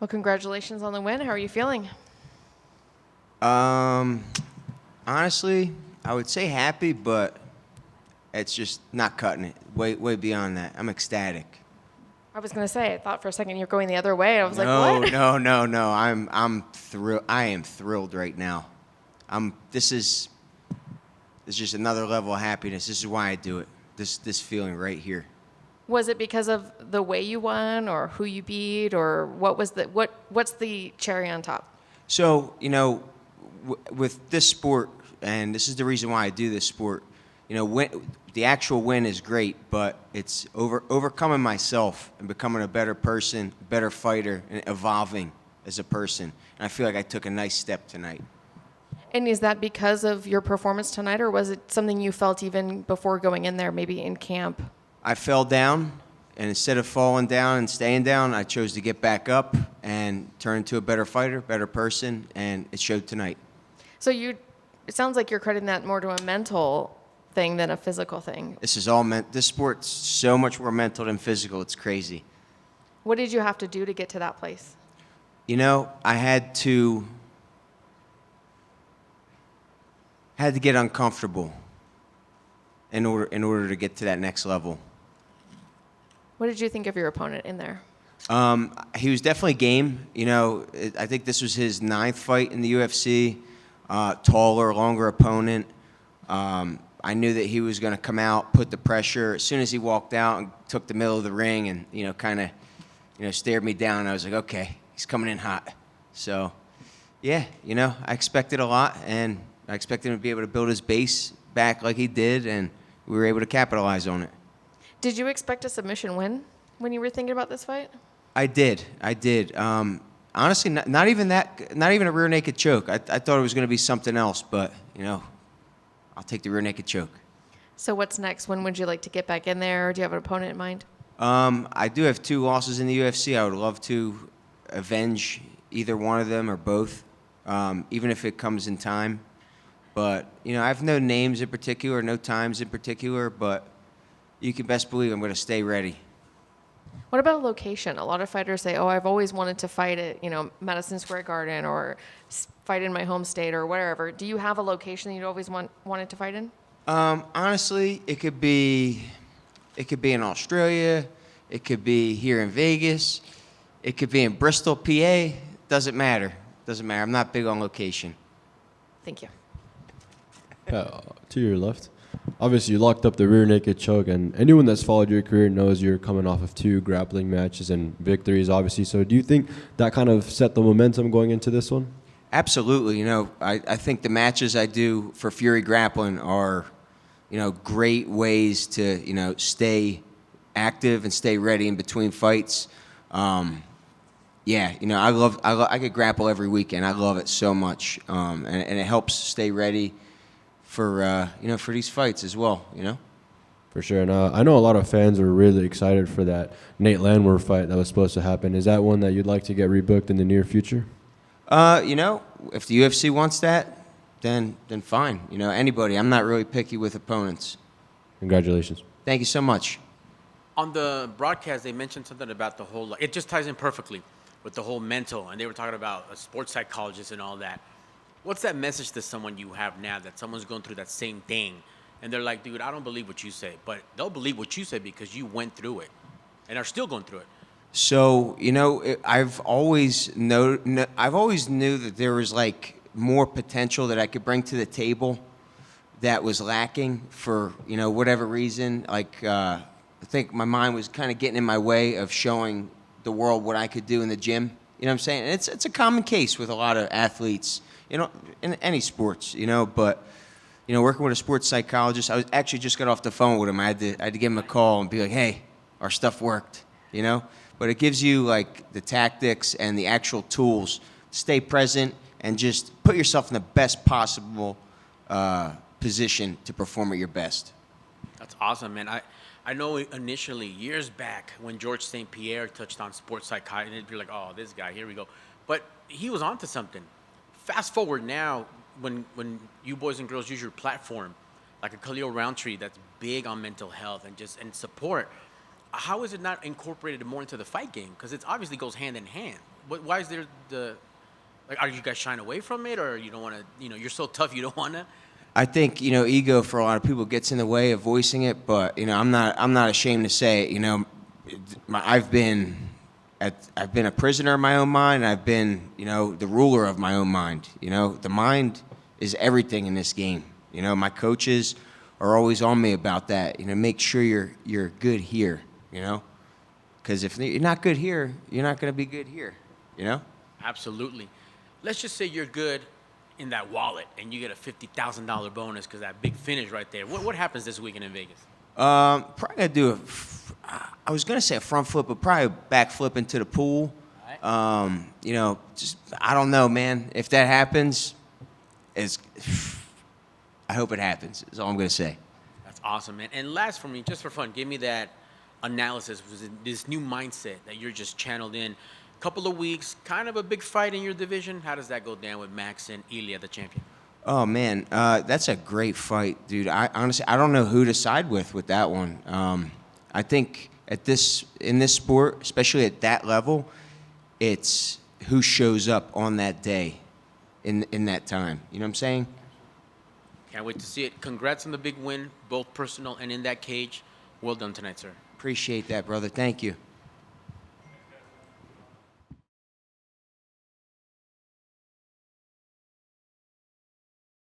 Well, congratulations on the win. How are you feeling? Um, Honestly, I would say happy, but it's just not cutting it. Way beyond that. I'm ecstatic. I was going to say, I thought for a second you're going the other way. I was like, No, what? no, no, no. I'm thrilled. I am thrilled right now. This is it's just another level of happiness. This is why I do it. This feeling right here. Was it because of the way you won or who you beat or what's the cherry on top? So, with this sport, and this is the reason why I do this sport, the actual win is great, but it's overcoming myself and becoming a better person, better fighter, and evolving as a person. And I feel like I took a nice step tonight. And is that because of your performance tonight, or was it something you felt even before going in there, maybe in camp? I fell down, and instead of falling down and staying down, I chose to get back up and turn into a better fighter, better person, and it showed tonight. So it sounds like you're crediting that more to a mental thing than a physical thing. This sport's so much more mental than physical. It's crazy. What did you have to do to get to that place? I had to get uncomfortable in order to get to that next level. What did you think of your opponent in there? He was definitely game. I think this was his 9th fight in the UFC. Taller, longer opponent. I knew that he was going to come out, put the pressure. As soon as he walked out and took the middle of the ring and kind of stared me down, I was like, okay, he's coming in hot. So, yeah, I expected a lot, and I expected him to be able to build his base back like he did, and we were able to capitalize on it. Did you expect a submission win when you were thinking about this fight? I did. Honestly, not even a rear naked choke. I thought it was going to be something else, but I'll take the rear naked choke. So what's next? When would you like to get back in there? Or do you have an opponent in mind? I do have 2 losses in the UFC. I would love to avenge either one of them or both, even if it comes in time. But I have no names in particular, no times in particular, but you can best believe I'm going to stay ready. What about location? A lot of fighters say, I've always wanted to fight at, Madison Square Garden or fight in my home state or wherever. Do you have a location that you'd always wanted to fight in? Honestly, it could be in Australia. It could be here in Vegas. It could be in Bristol, PA. Doesn't matter. I'm not big on location. Thank you. To your left. Obviously, you locked up the rear naked choke, and anyone that's followed your career knows you're coming off of 2 grappling matches and victories, obviously. So do you think that kind of set the momentum going into this one? Absolutely. I think the matches I do for Fury Grappling are, great ways to, stay active and stay ready in between fights. I could grapple every weekend. I love it so much, and it helps stay ready for these fights as well. For sure. And I know a lot of fans are really excited for that Nate Landwehr fight that was supposed to happen. Is that one that you'd like to get rebooked in the near future? If the UFC wants that, then fine. Anybody. I'm not really picky with opponents. Congratulations. Thank you so much. On the broadcast, they mentioned something about the whole, it just ties in perfectly with the whole mental, and they were talking about a sports psychologist and all that. What's that message to someone you have now that someone's going through that same thing, and they're like, dude, I don't believe what you say, but they'll believe what you say because you went through it and are still going through it. So, I've always knew that there was like more potential that I could bring to the table that was lacking for, whatever reason. Like, I think my mind was kind of getting in my way of showing the world what I could do in the gym. You know what I'm saying? And it's a common case with a lot of athletes, in any sports, but, working with a sports psychologist, I actually just got off the phone with him. I had to give him a call and be like, hey, our stuff worked, But it gives you, like, the tactics and the actual tools to stay present and just put yourself in the best possible position to perform at your best. That's awesome, man. I know initially, years back, when George St. Pierre touched on sports psychology, it'd be like, oh, this guy, here we go. But he was onto something. Fast forward now, when you boys and girls use your platform, like a Khalil Roundtree that's big on mental health and support, how is it not incorporated more into the fight game? Because it obviously goes hand in hand. Why is there the like? Are you guys shying away from it, or you don't want to? You know, you're so tough, you don't want to. I think, you know, ego for a lot of people gets in the way of voicing it, but, you know, I'm not ashamed to say it. You know, I've been a prisoner of my own mind. I've been, you know, the ruler of my own mind. You know, the mind is everything in this game. You know, my coaches are always on me about that. You know, make sure you're good here, you know? Because if you're not good here, you're not going to be good here, you know? Absolutely. Let's just say you're good in that wallet and you get a $50,000 bonus because that big finish right there. What happens this weekend in Vegas? Probably gonna do I was gonna say a front flip, but probably back flip into the pool. All right. You know, just I don't know, man. If that happens, I hope it happens. Is all I'm gonna say. That's awesome, man. And last for me, just for fun, give me that analysis. Was it this new mindset that you're just channeled in? Couple of weeks, kind of a big fight in your division. How does that go down with Max and Ilya, the champion? Oh man, that's a great fight, dude. I honestly don't know who to side with that one. I think in this sport, especially at that level, it's who shows up on that day, in that time. You know what I'm saying? Can't wait to see it. Congrats on the big win, both personal and in that cage. Well done tonight, sir. Appreciate that, brother. Thank you.